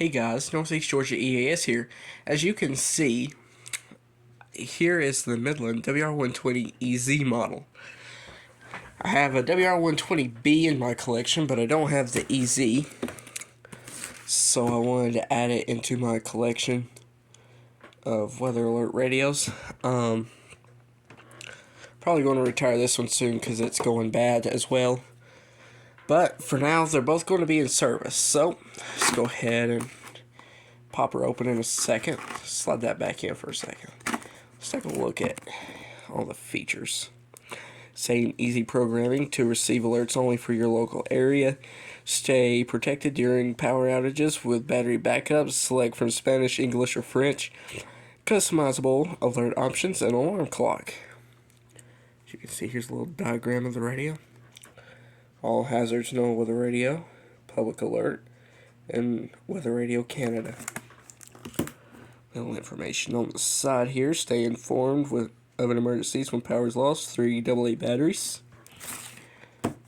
Hey guys, Northeast Georgia EAS here. As you can see, here is the Midland WR-120EZ model. I have a WR-120B in my collection, but I don't have the EZ. So I wanted to add it into my collection of weather alert radios. Probably going to retire this one soon because it's going bad as well. But for now, they're both going to be in service. So let's go ahead and pop her open in a second. Slide that back in for a second. Let's take a look at all the features. Saying easy programming to receive alerts only for your local area. Stay protected during power outages with battery backups. Select from Spanish, English, or French. Customizable alert options and alarm clock. As you can see, here's a little diagram of the radio. All hazards known with the radio, public alert, and Weather Radio Canada. Little information on the side here. Stay informed of an emergencies when power is lost. 3 AA batteries.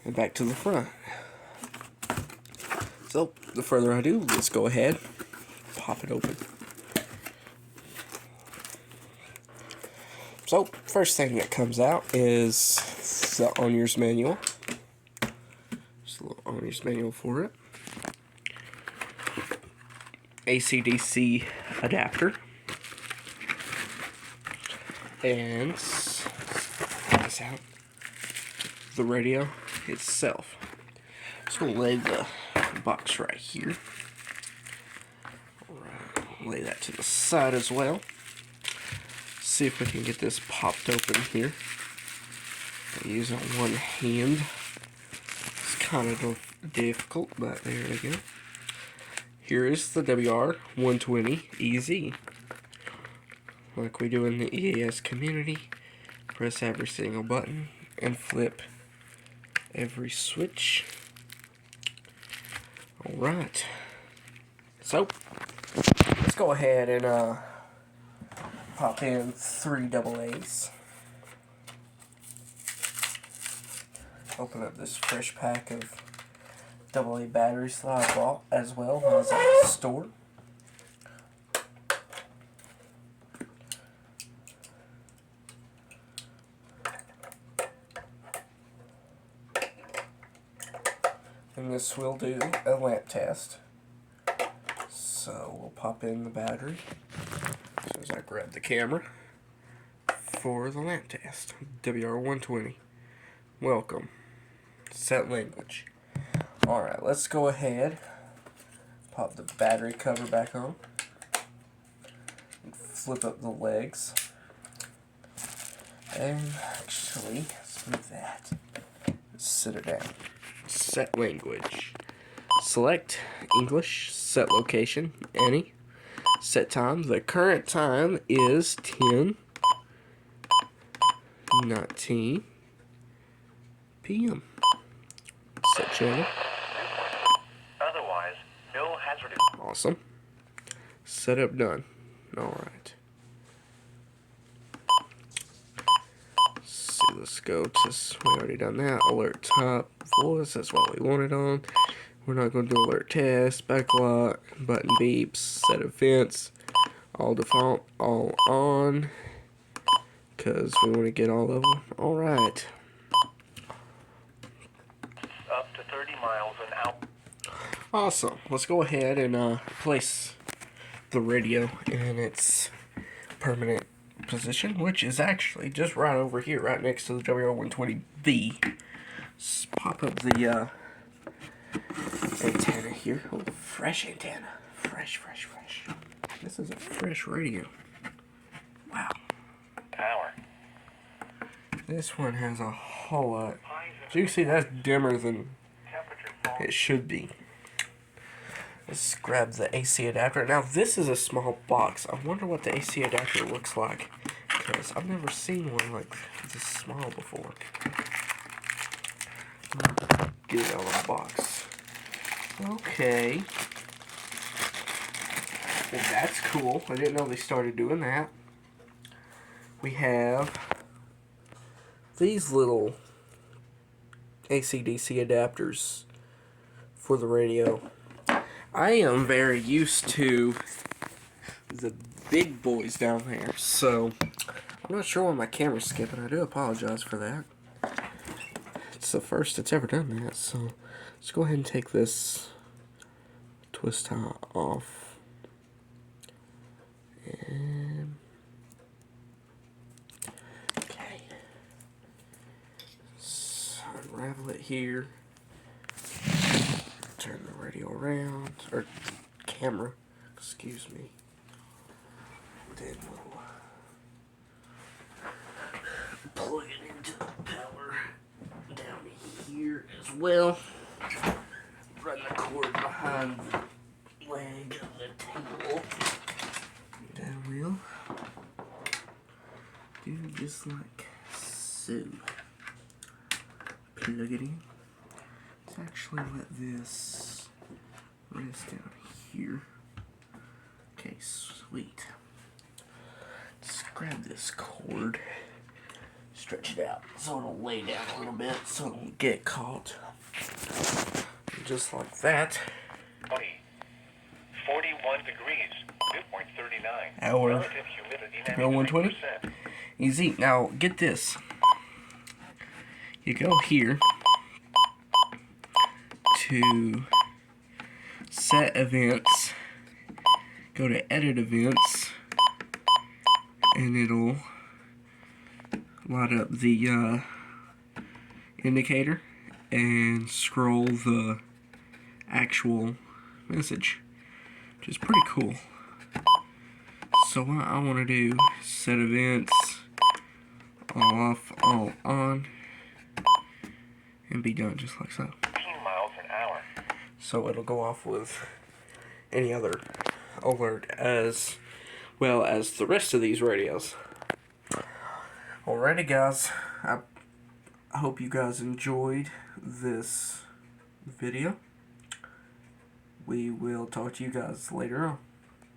And back to the front. So, the further ado, let's go ahead, pop it open. So, first thing that comes out is the owner's manual. Just a little owner's manual for it. AC/DC adapter. And this out. The radio itself. Just gonna lay the box right here. Alright, lay that to the side as well. See if we can get this popped open here. I use it on one hand. It's kind of difficult, but there we go. Here is the WR-120EZ. Like we do in the EAS community, press every single button and flip every switch. Alright. So, let's go ahead and pop in 3 AA's. Open up this fresh pack of AA batteries that I bought as well as at the store. And this will do a lamp test. So we'll pop in the battery as soon as I grab the camera for the lamp test. WR-120. Welcome. Set language. Alright, let's go ahead. Pop the battery cover back on. And flip up the legs. And actually, let's move that. Sit it down. Set language. Select English. Set location. Any. Set time. The current time is 10:19 p.m. Set channel. Otherwise, no hazardous. Awesome. Setup done. Alright. See, let's go to, we already done that. Alert top voice, that's what we wanted on. We're not going to do alert test, backlock, button beeps, set events, all default, all on, because we want to get all of them. Alright. Up to 30 miles an hour. Awesome. Let's go ahead and place the radio in its permanent position, which is actually just right over here, right next to the WR-120B. Let's pop up the antenna here. Oh, fresh antenna. Fresh. This is a fresh radio. Wow. Power. This one has a whole lot. As you can see, that's dimmer than it should be. Let's grab the AC adapter. Now, this is a small box. I wonder what the AC adapter looks like, because I've never seen one like this small before. Get it out of the box. Okay. Well, that's cool. I didn't know they started doing that. We have these little AC/DC adapters for the radio. I am very used to the big boys down there, so I'm not sure why my camera's skipping. I do apologize for that. It's the first it's ever done that, so let's go ahead and take this twist tie off. And okay. Let's unravel it here. Turn the radio around, or camera, excuse me. Then we'll plug it into the power down here as well. Run the cord behind the leg of the table. Then we'll do just like so. Plug it in. Let's actually let this rest down here. Okay, sweet. Let's grab this cord, stretch it out so it'll lay down a little bit so it won't get caught. Just like that. 41 degrees, dew point 39. Our Relative humidity WR-120EZ. Now, get this. You go here to set events, go to edit events, and it'll light up the indicator and scroll the actual message, which is pretty cool. So what I want to do is set events, all off, all on, and be done just like so. 15 miles an hour. So it'll go off with any other alert as well as the rest of these radios. Alrighty guys, I hope you guys enjoyed this video. We will talk to you guys later on.